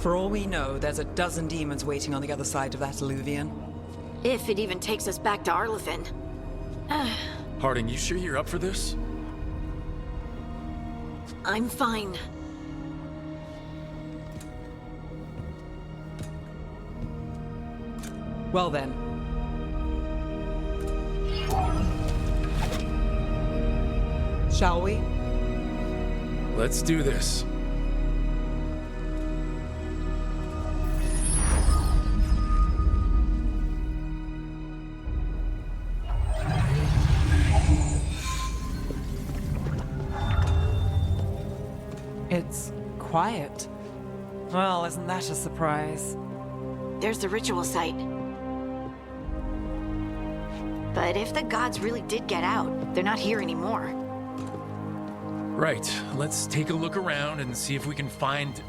For all we know, there's a dozen demons waiting on the other side of that alluvion. If it even takes us back to Arlithin. Harding, you sure you're up for this? I'm fine. Well then. Shall we? Let's do this. It's quiet. Well, isn't that a surprise? There's the ritual site. But if the gods really did get out, they're not here anymore. Right, let's take a look around and see if we can find...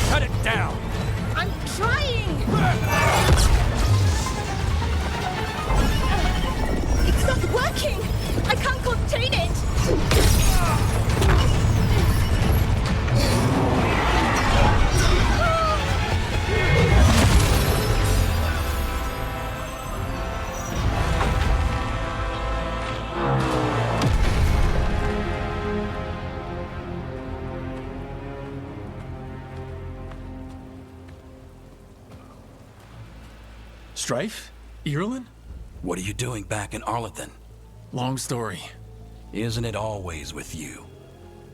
Cut it down! I'm trying! It's not working! I can't contain it! Strife? Irulan? What are you doing back in Arlithin? Long story. Isn't it always with you?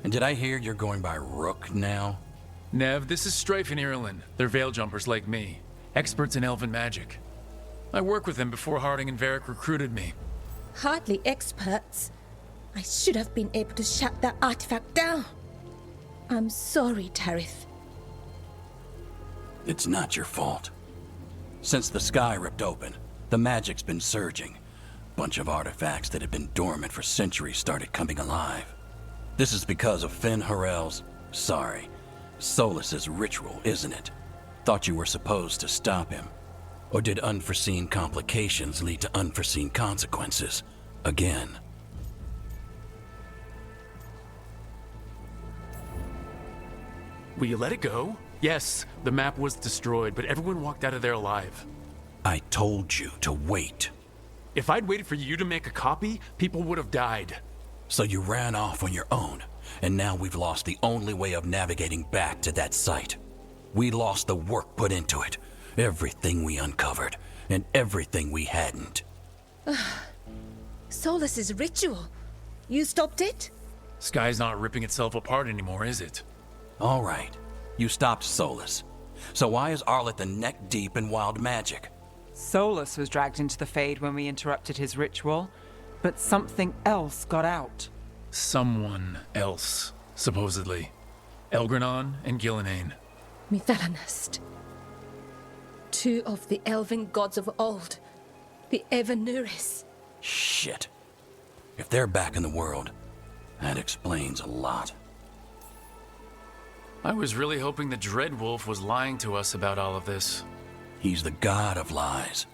And did I hear you're going by Rook now? Nev, this is Strife and Irulan. They're veil jumpers like me. Experts in Elven magic. I worked with them before Harding and Varric recruited me. Hardly experts. I should have been able to shut that artifact down. I'm sorry, Tarith. It's not your fault. Since the sky ripped open, the magic's been surging. Bunch of artifacts that had been dormant for centuries started coming alive. This is because of Finn Harel's, Solas's ritual, isn't it? Thought you were supposed to stop him. Or did unforeseen complications lead to unforeseen consequences? Again. Will you let it go? Yes, the map was destroyed, but everyone walked out of there alive. I told you to wait. If I'd waited for you to make a copy, people would have died. So you ran off on your own, and now we've lost the only way of navigating back to that site. We lost the work put into it, everything we uncovered, and everything we hadn't. Solas's ritual. You stopped it? Sky's not ripping itself apart anymore, is it? All right, you stopped Solas. So why is Arlithin neck deep in wild magic? Solus was dragged into the Fade when we interrupted his ritual, but something else got out. Someone else, supposedly. Elgranon and Gillenane. Mithalanast. Two of the Elven gods of old. The Evanuris. Shit. If they're back in the world, that explains a lot. I was really hoping the Dreadwolf was lying to us about all of this. He's the god of lies.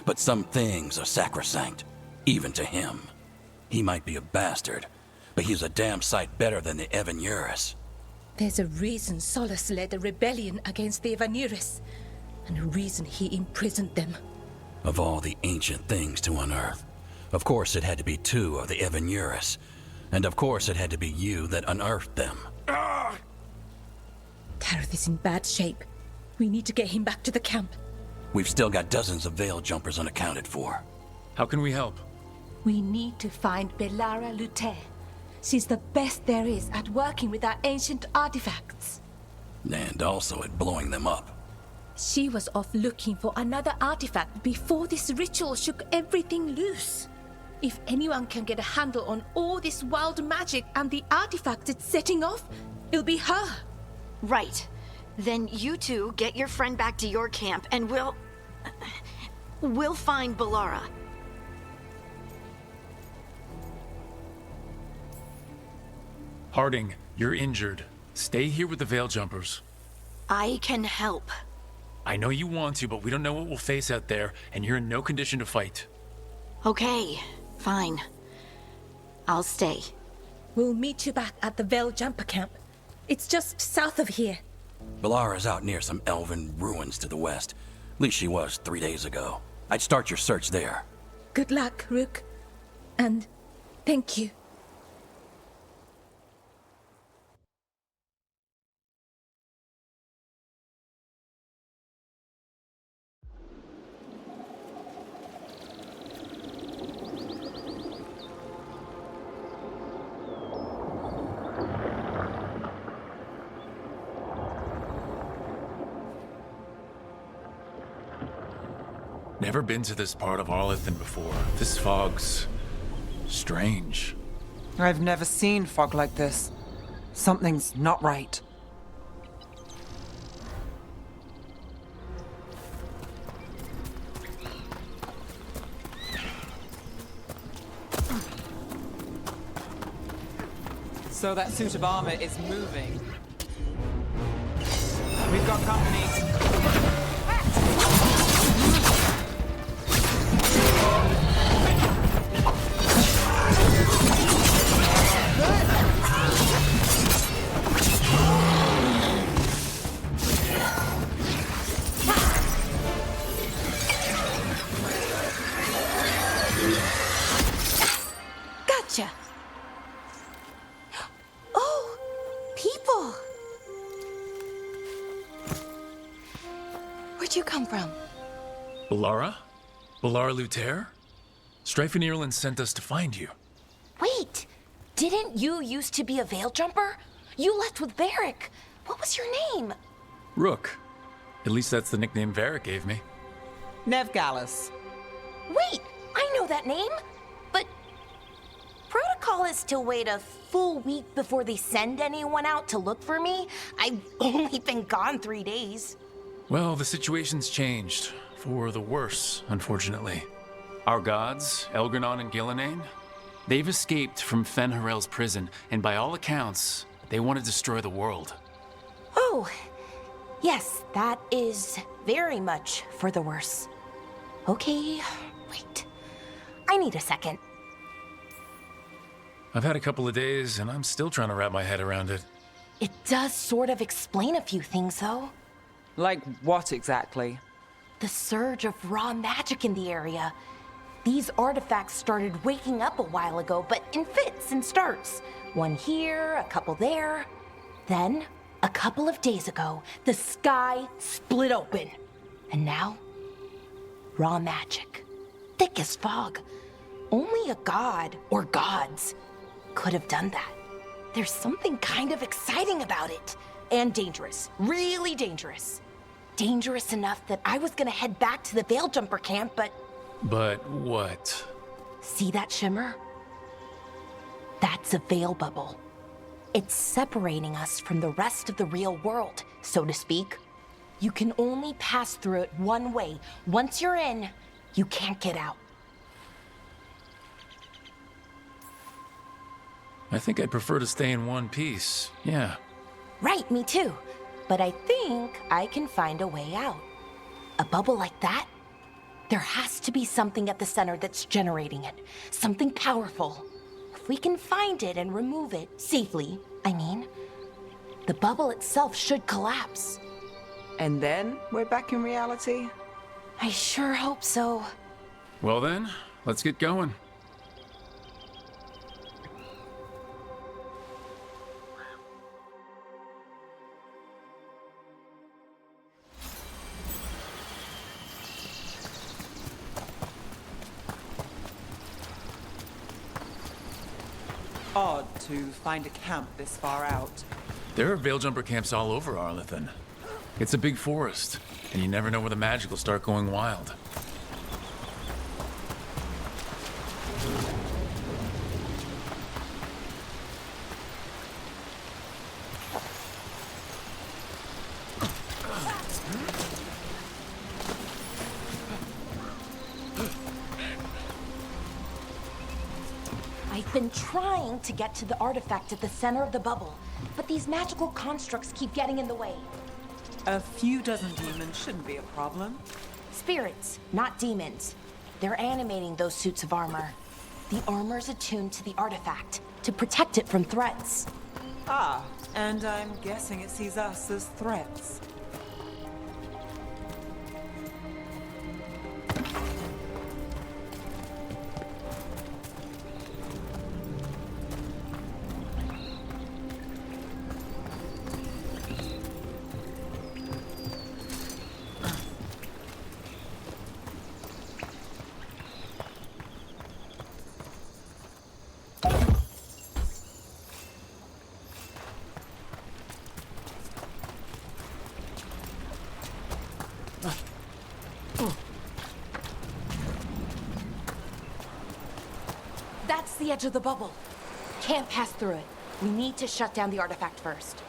But some things are sacrosanct, even to him. He might be a bastard, but he's a damn sight better than the Evanuris. There's a reason Solus led a rebellion against the Evanuris, and a reason he imprisoned them. Of all the ancient things to unearth, of course it had to be two of the Evanuris, and of course it had to be you that unearthed them. Tarith is in bad shape. We need to get him back to the camp. We've still got dozens of veil jumpers unaccounted for. How can we help? We need to find Belara Lute. She's the best there is at working with our ancient artifacts. And also at blowing them up. She was off looking for another artifact before this ritual shook everything loose. If anyone can get a handle on all this wild magic and the artifacts it's setting off, it'll be her. Right. Then you two get your friend back to your camp and we'll find Belara. Harding, you're injured. Stay here with the Veil Jumpers. I can help. I know you want to, but we don't know what we'll face out there, and you're in no condition to fight. Okay, fine. I'll stay. We'll meet you back at the Veil Jumper Camp. It's just south of here. Valara's out near some elven ruins to the west. At least she was 3 days ago. I'd start your search there. Good luck, Rook. And thank you. Never been to this part of Arlethan before. This fog's strange. I've never seen fog like this. Something's not right. So that suit of armor is moving. We've got company. Gotcha. Oh, people. Where'd you come from? Balara? Balara Luther? Strife and Ireland sent us to find you. Wait, didn't you used to be a Veil Jumper? You left with Varric. What was your name? Rook. At least that's the nickname Varric gave me. Nev Gallus. Wait, I know that name. But protocol is to wait a full week before they send anyone out to look for me. I've only been gone 3 days. Well, the situation's changed. For the worse, unfortunately. Our gods, Elgranon and Gillenane, they've escaped from Fen'Harel's prison, and by all accounts, they want to destroy the world. Oh, yes, that is very much for the worse. Okay, wait. I need a second. I've had a couple of days, and I'm still trying to wrap my head around it. It does sort of explain a few things, though. Like what exactly? The surge of raw magic in the area. These artifacts started waking up a while ago, but in fits and starts. One here, a couple there. Then, a couple of days ago, the sky split open. And now, raw magic. Thick as fog. Only a god, or gods, could have done that. There's something kind of exciting about it. And dangerous. Really dangerous. Dangerous enough that I was gonna head back to the Veil Jumper camp, but... But what? See that shimmer? That's a veil bubble. It's separating us from the rest of the real world, so to speak. You can only pass through it one way. Once you're in, you can't get out. I think I'd prefer to stay in one piece, yeah. Right, me too. But I think I can find a way out. A bubble like that? There has to be something at the center that's generating it. Something powerful. If we can find it and remove it, safely, I mean, the bubble itself should collapse. And then we're back in reality? I sure hope so. Well then, let's get going. Odd to find a camp this far out. There are Veil Jumper camps all over Arlethan. It's a big forest, and you never know where the magic will start going wild. I've been been trying to get to the artifact at the center of the bubble, but these magical constructs keep getting in the way. A few dozen demons shouldn't be a problem. Spirits, not demons. They're animating those suits of armor. The armor's attuned to the artifact to protect it from threats. Ah, and I'm guessing it sees us as threats. That's the edge of the bubble. Can't pass through it. We need to shut down the artifact first.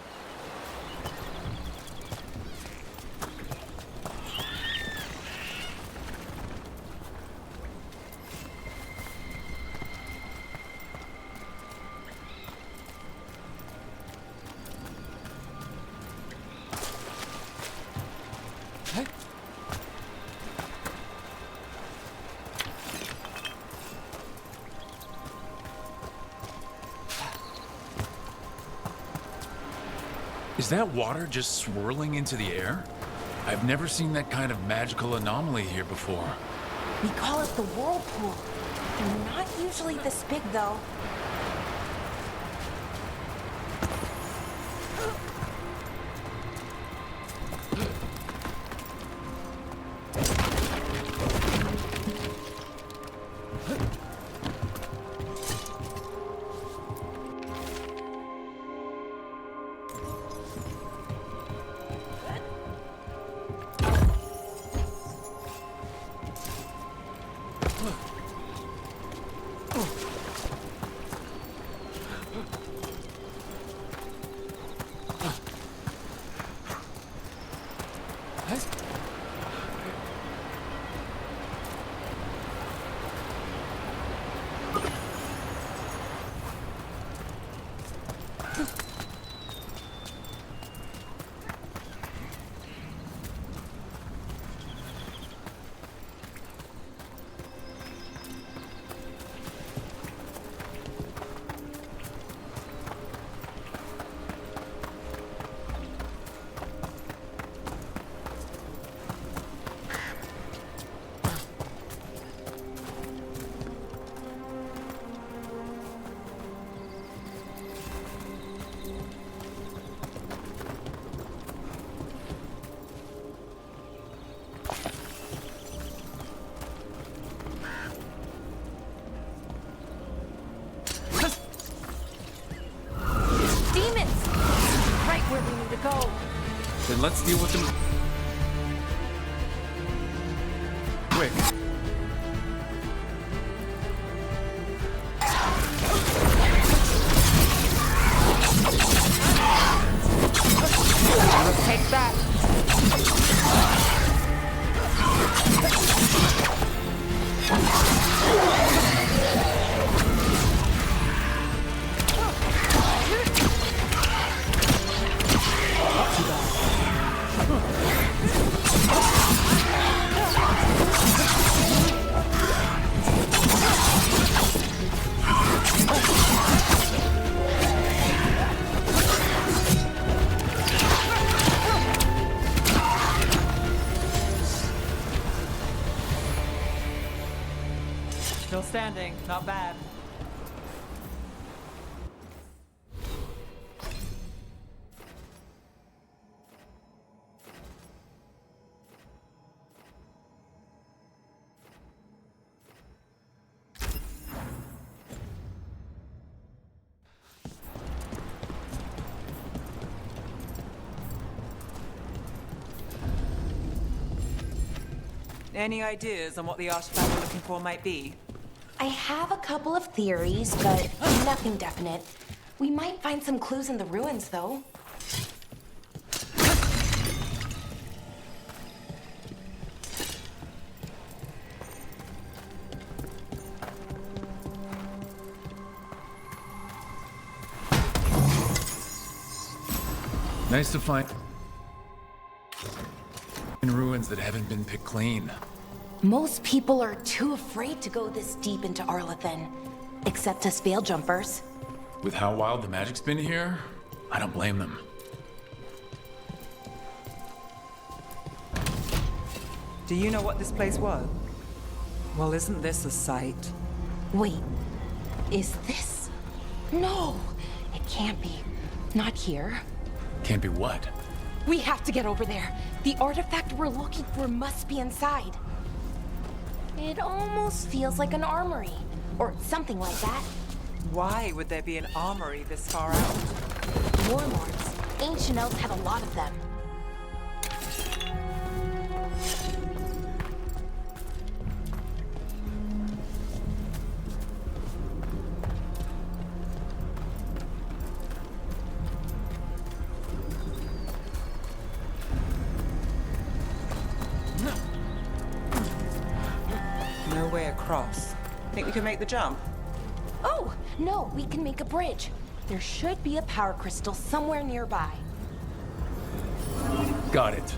Is that water just swirling into the air? I've never seen that kind of magical anomaly here before. We call it the whirlpool. They're not usually this big, though. Then let's deal with them quick. Take that! Still standing, not bad. Any ideas on what the artifact we're looking for might be? I have a couple of theories, but nothing definite. We might find some clues in the ruins, though. Nice to find in ruins that haven't been picked clean. Most people are too afraid to go this deep into Arlathan, except us veil jumpers. With how wild the magic's been here, I don't blame them. Do you know what this place was? Well, isn't this a sight? Wait, is this? No, it can't be. Not here. Can't be what? We have to get over there. The artifact we're looking for must be inside. It almost feels like an armory, or something like that. Why would there be an armory this far out? Warlords. Ancient elves had a lot of them. No way across. Think we can make the jump? Oh, no, we can make a bridge. There should be a power crystal somewhere nearby. Got it.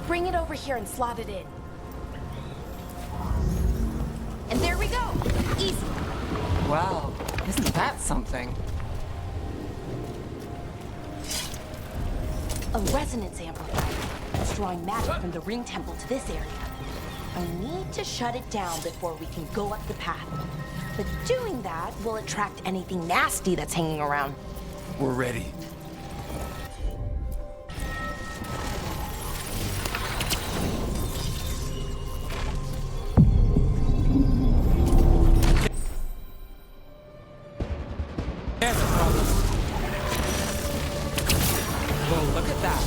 Bring it over here and slot it in. And there we go! Easy! Wow, isn't that something? A resonance amplifier. It's drawing magic from the ring temple to this area. I need to shut it down before we can go up the path. But doing that will attract anything nasty that's hanging around. We're ready. There's a problem. Well, look at that.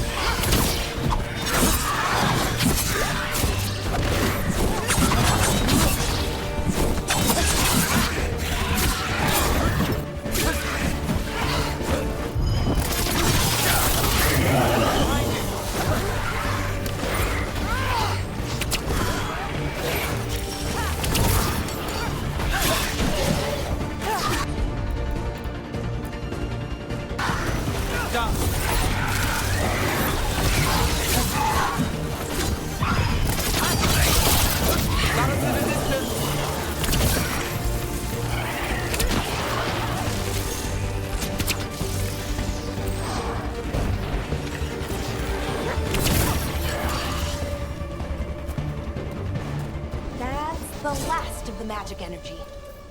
That's the last of the magic energy.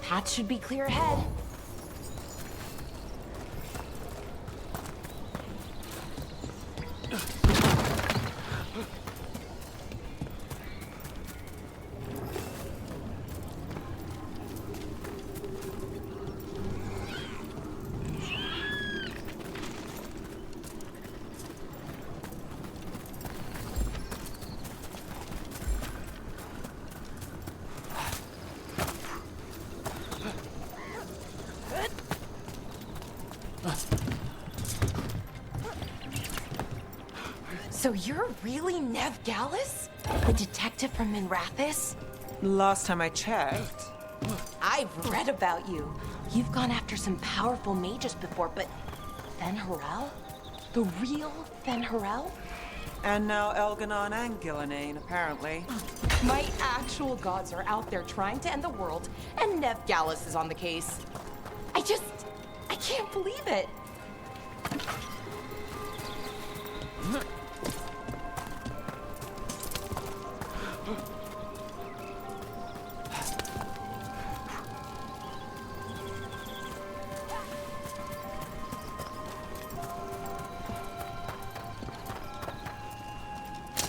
Path should be clear ahead. So you're really Nev Gallus? The detective from Minrathis? Last time I checked. I've read about you. You've gone after some powerful mages before, but Fen'Harel? The real Fen'Harel? And now Elganon and Gillenane, apparently. My actual gods are out there trying to end the world, and Nev Gallus is on the case. I can't believe it.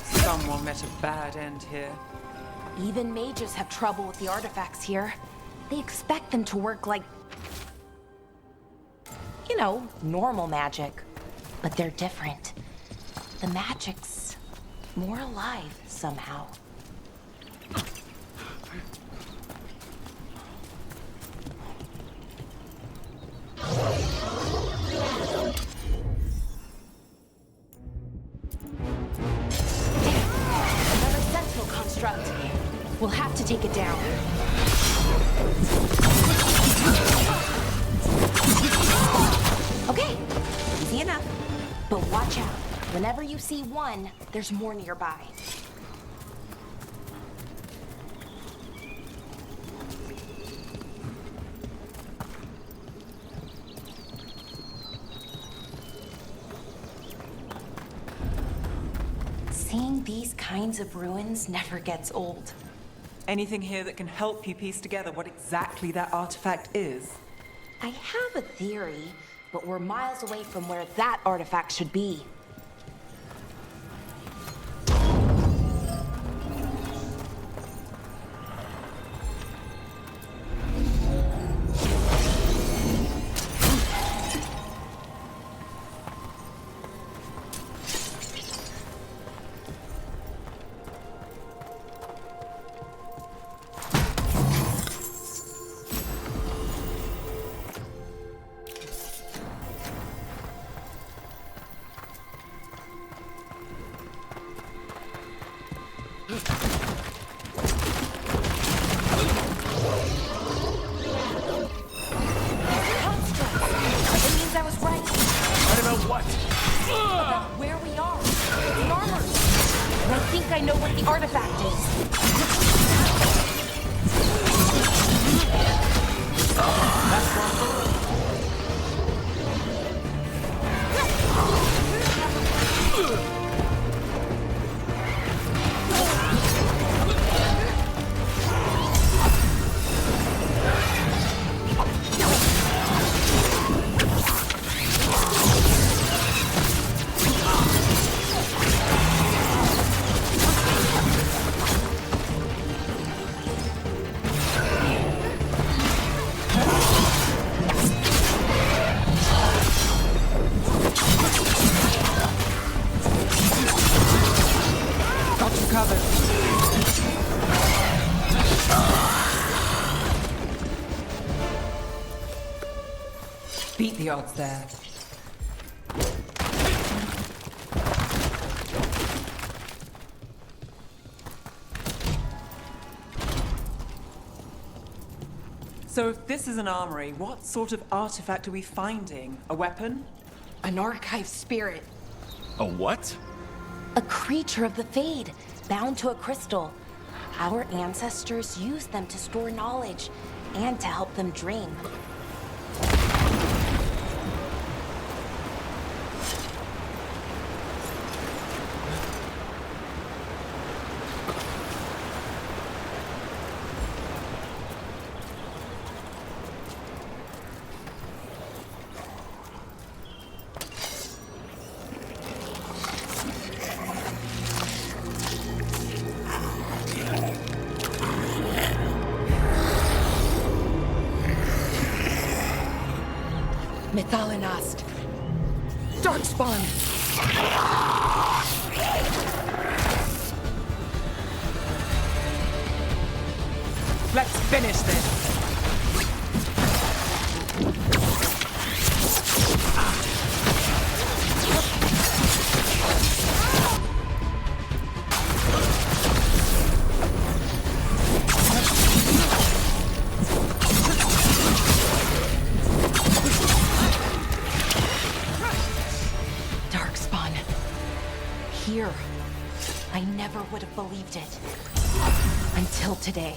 Someone met a bad end here. Even mages have trouble with the artifacts here. They expect them to work like, you know, normal magic. But they're different. The magic's more alive somehow. Another Sentinel construct. We'll have to take it down. Okay, easy enough. But watch out. Whenever you see one, there's more nearby. Seeing these kinds of ruins never gets old. Anything here that can help you piece together what exactly that artifact is? I have a theory, but we're miles away from where that artifact should be. Where we are. The armor. And I think I know what the artifact is. Beat the odds there. So if this is an armory, what sort of artifact are we finding? A weapon? An archive spirit. A what? A creature of the Fade, bound to a crystal. Our ancestors used them to store knowledge and to help them dream. Mythalinast. Darkspawn. Let's finish this. Darkspawn. Here. I never would have believed it. Until today.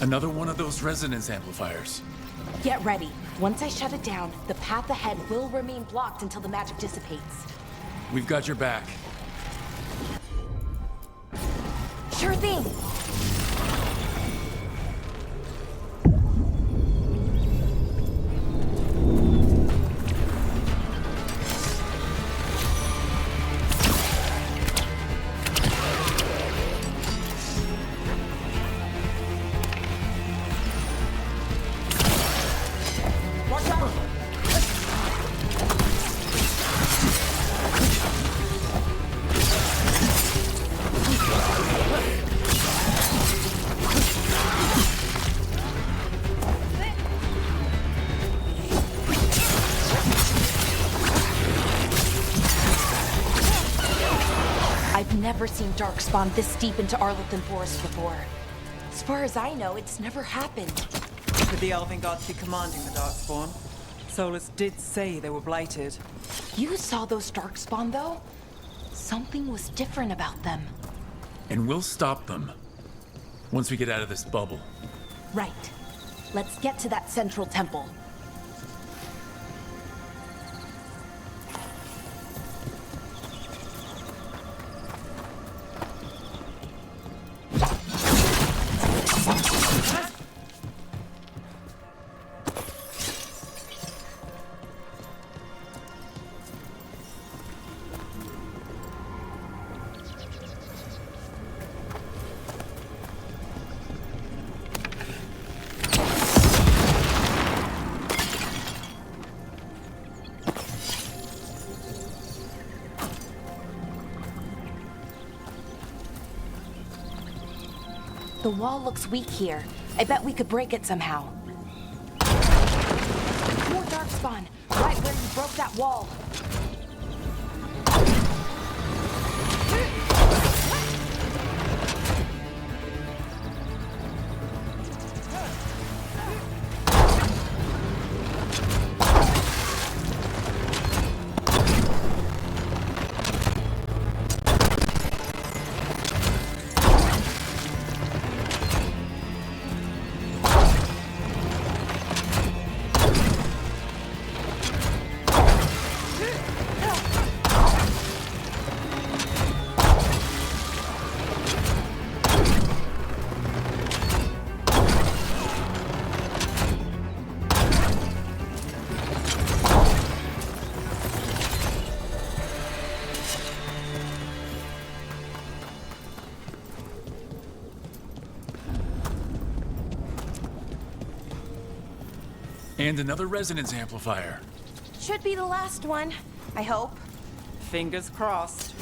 Another one of those resonance amplifiers. Get ready. Once I shut it down, the path ahead will remain blocked until the magic dissipates. We've got your back. Sure thing. I've never seen Darkspawn this deep into Arlothan Forest before. As far as I know, it's never happened. Could the Elven gods be commanding the Darkspawn? Solus did say they were blighted. You saw those Darkspawn, though? Something was different about them. And we'll stop them once we get out of this bubble. Right. Let's get to that central temple. The wall looks weak here. I bet we could break it somehow. More Darkspawn, right where you broke that wall. And another resonance amplifier. Should be the last one, I hope. Fingers crossed.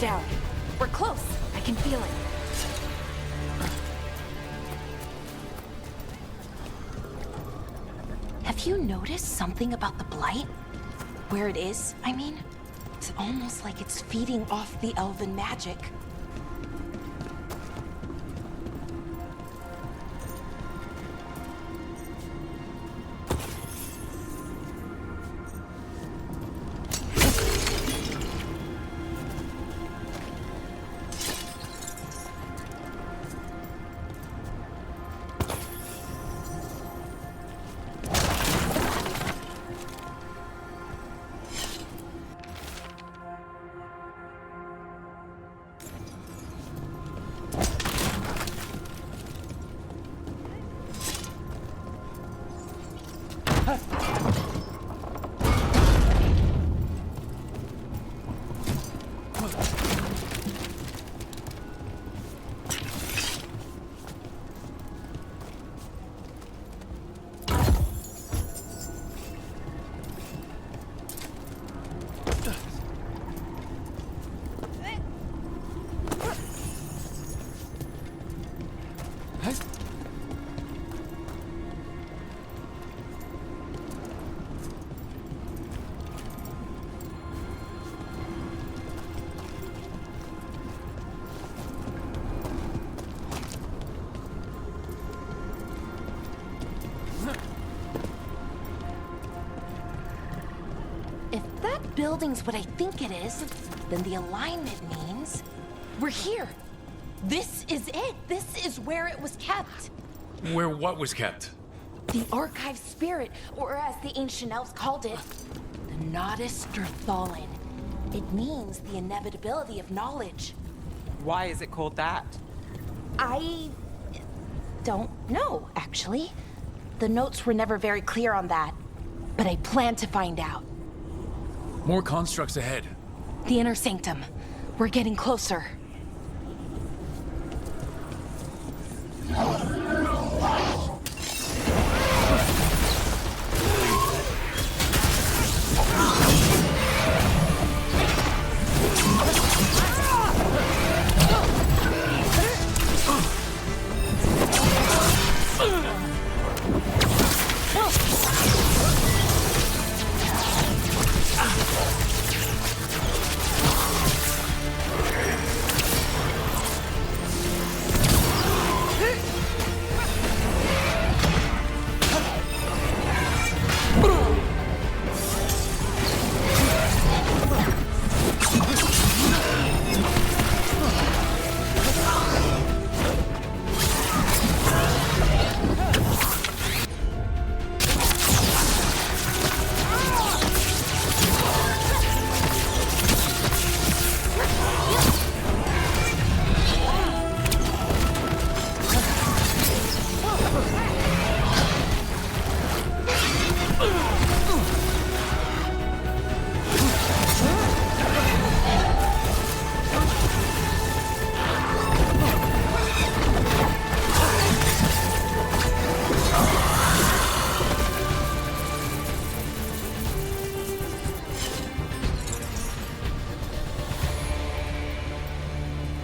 Down. We're close. I can feel it. Have you noticed something about the blight? Where it is, I mean? It's almost like it's feeding off the elven magic. Building's what I think it is, then the alignment means we're here. This is it. This is where it was kept. Where what was kept? The archive spirit, or as the ancient elves called it, the Nodus Derthalin. It means the inevitability of knowledge. Why is it called that? I don't know, actually. The notes were never very clear on that, but I plan to find out. More constructs ahead. The inner sanctum. We're getting closer.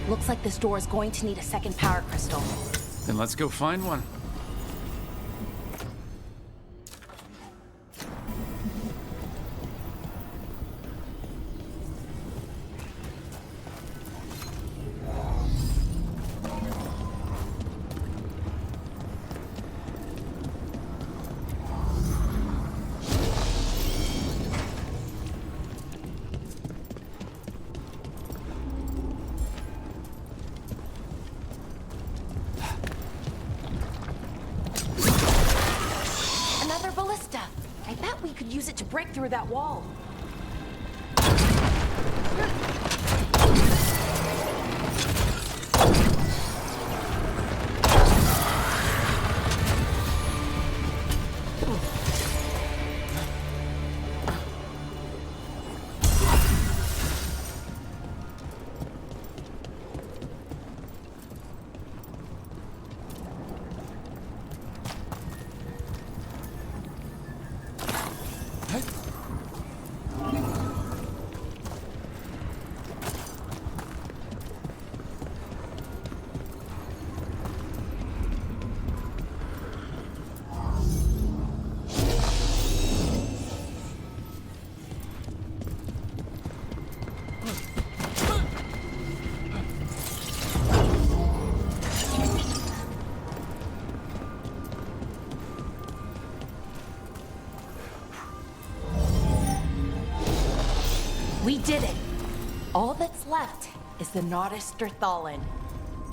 Looks like this door is going to need a second power crystal. Then let's go find one. Another ballista. I bet we could use it to break through that wall. We did it! All that's left is the Nodus Thallen.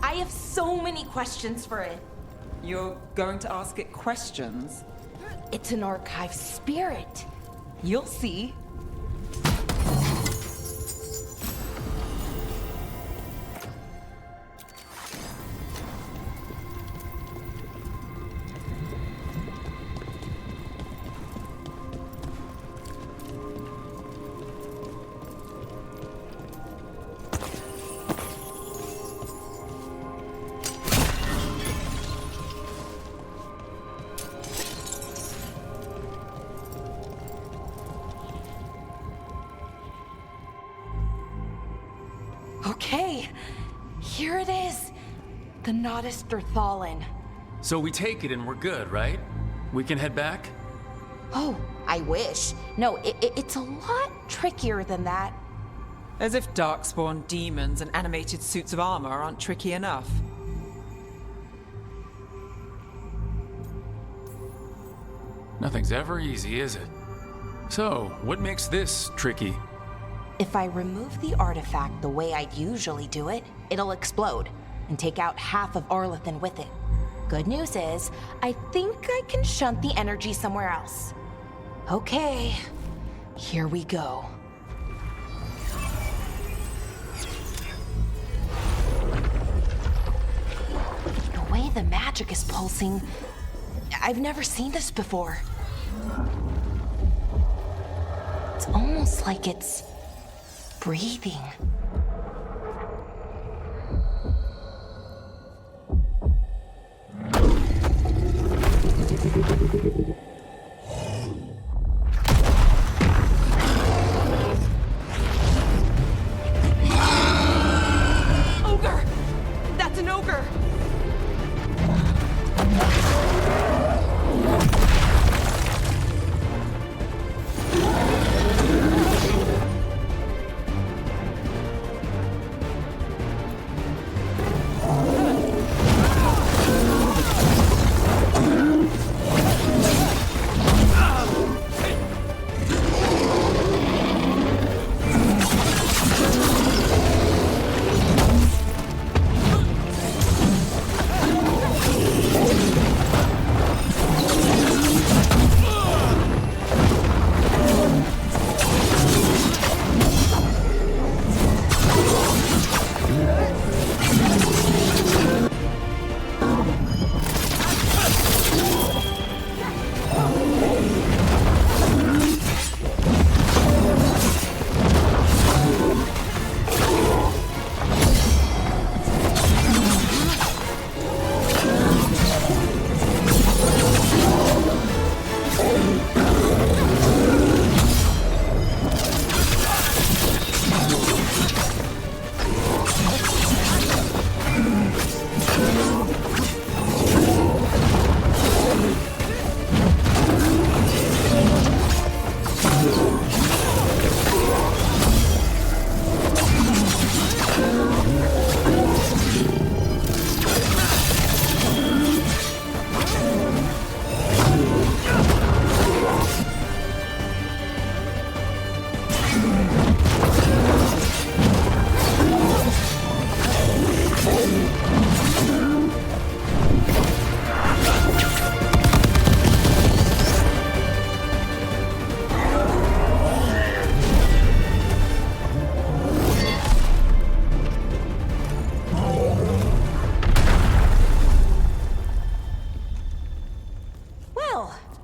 I have so many questions for it. You're going to ask it questions? It's an archive spirit. You'll see. Okay, here it is. The Nodus Thallen. So we take it and we're good, right? We can head back? Oh, I wish. No, it's a lot trickier than that. As if darkspawn demons and animated suits of armor aren't tricky enough. Nothing's ever easy, is it? So, what makes this tricky? If I remove the artifact the way I'd usually do it, it'll explode and take out half of Arlathan with it. Good news is, I think I can shunt the energy somewhere else. Okay, here we go. The way the magic is pulsing, I've never seen this before. It's almost like it's breathing. Ogre! That's an ogre!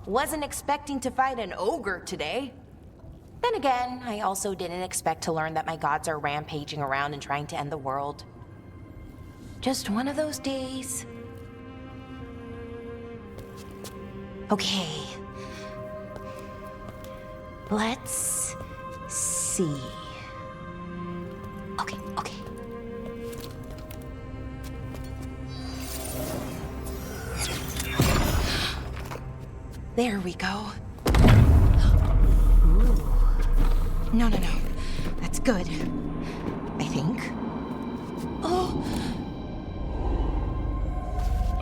Wasn't expecting to fight an ogre today. Then again, I also didn't expect to learn that my gods are rampaging around and trying to end the world. Just one of those days. Okay. Let's see. Okay. There we go. Ooh. No. That's good. I think.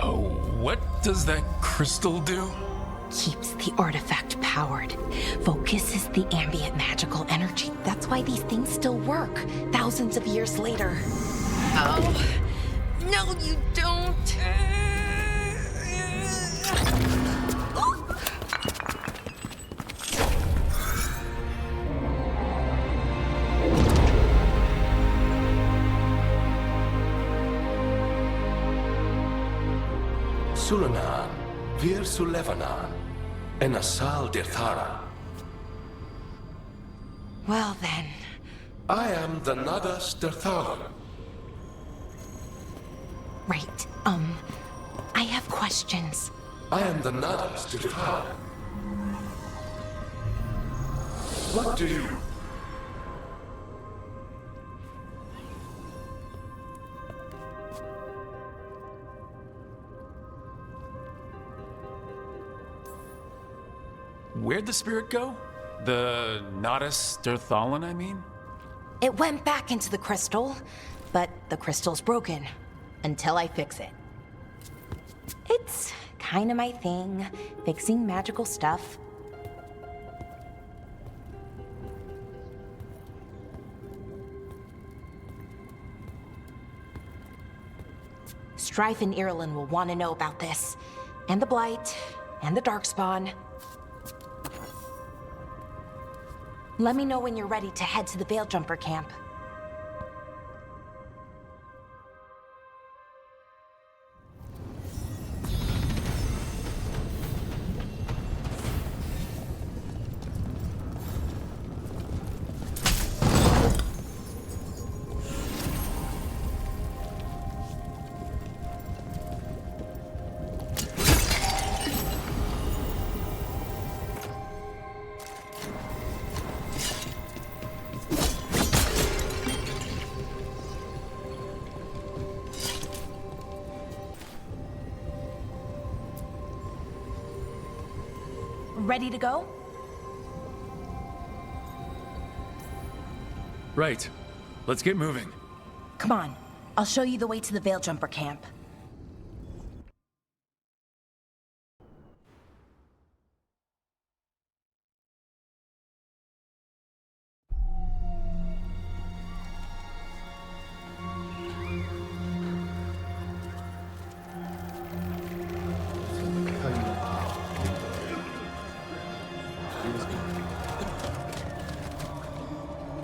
Oh, what does that crystal do? keeps the artifact powered. Focuses the ambient magical energy. That's why these things still work, thousands of years later. Oh, no you don't. Sulanan, Vir Sulevanan, and Asal Dirthara. Well then. I am the Nadas Dirthalan. Right, I have questions. I am the Nadas Dirthalan. What do you... Where'd the spirit go? The Nadas Dirthalan, I mean? It went back into the crystal, but the crystal's broken. Until I fix it. It's kinda my thing, fixing magical stuff. Strife and Irulan will want to know about this. And the Blight, and the Darkspawn. Let me know when you're ready to head to the Veil-Jumper camp. ready to go? Right. Let's get moving. Come on, I'll show you the way to the Veil Jumper camp.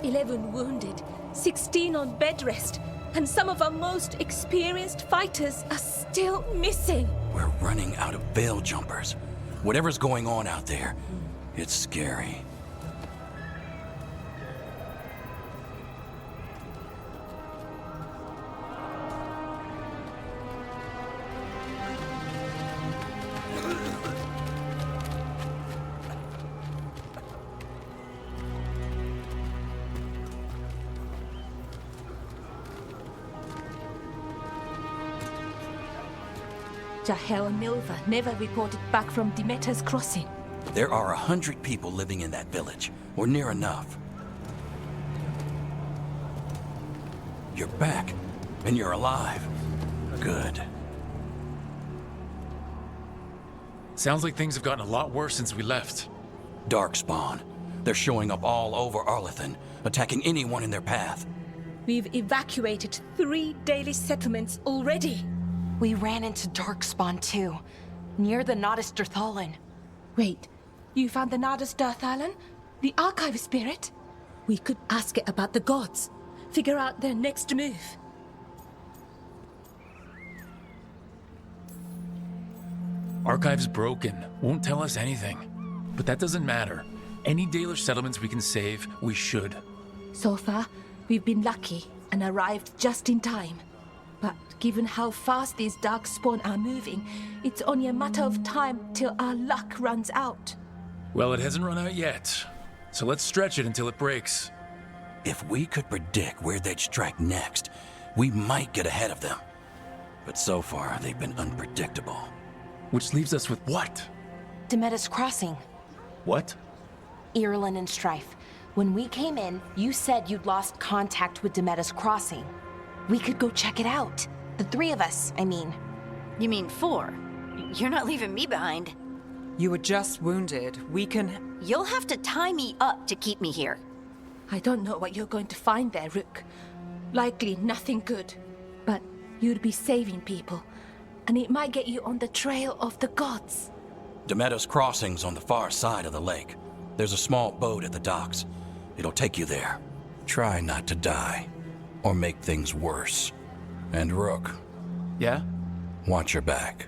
"11 wounded, 16 on bed rest, and some of our most experienced fighters are still missing." We're running out of Veil Jumpers. Whatever's going on out there, it's scary. Jahel and Milva never reported back from Demeter's crossing. There are 100 people living in that village, or near enough. You're back, and you're alive. Good. Sounds like things have gotten a lot worse since we left. Darkspawn. They're showing up all over Arlethan, attacking anyone in their path. We've evacuated 3 daily settlements already. We ran into Darkspawn too, near the Nodus Dirthalan. Wait, you found the Nardus Dirthalan? The archive spirit? We could ask it about the gods. Figure out their next move. Archive's broken. Won't tell us anything. But that doesn't matter. Any Dalish settlements we can save, we should. So far, we've been lucky and arrived just in time. But given how fast these Darkspawn are moving, it's only a matter of time till our luck runs out. Well, it hasn't run out yet. So let's stretch it until it breaks. If we could predict where they'd strike next, we might get ahead of them. But so far, they've been unpredictable. Which leaves us with what? Demeter's crossing. What? Irulan and Strife. When we came in, you said you'd lost contact with Demeter's crossing. We could go check it out. The 3 of us, I mean. You mean 4? You're not leaving me behind. You were just wounded. We can... You'll have to tie me up to keep me here. I don't know what you're going to find there, Rook. Likely nothing good. But you'd be saving people, and it might get you on the trail of the gods. Demeter's crossing's on the far side of the lake. There's a small boat at the docks. It'll take you there. Try not to die, or make things worse. And Rook, Yeah? watch your back.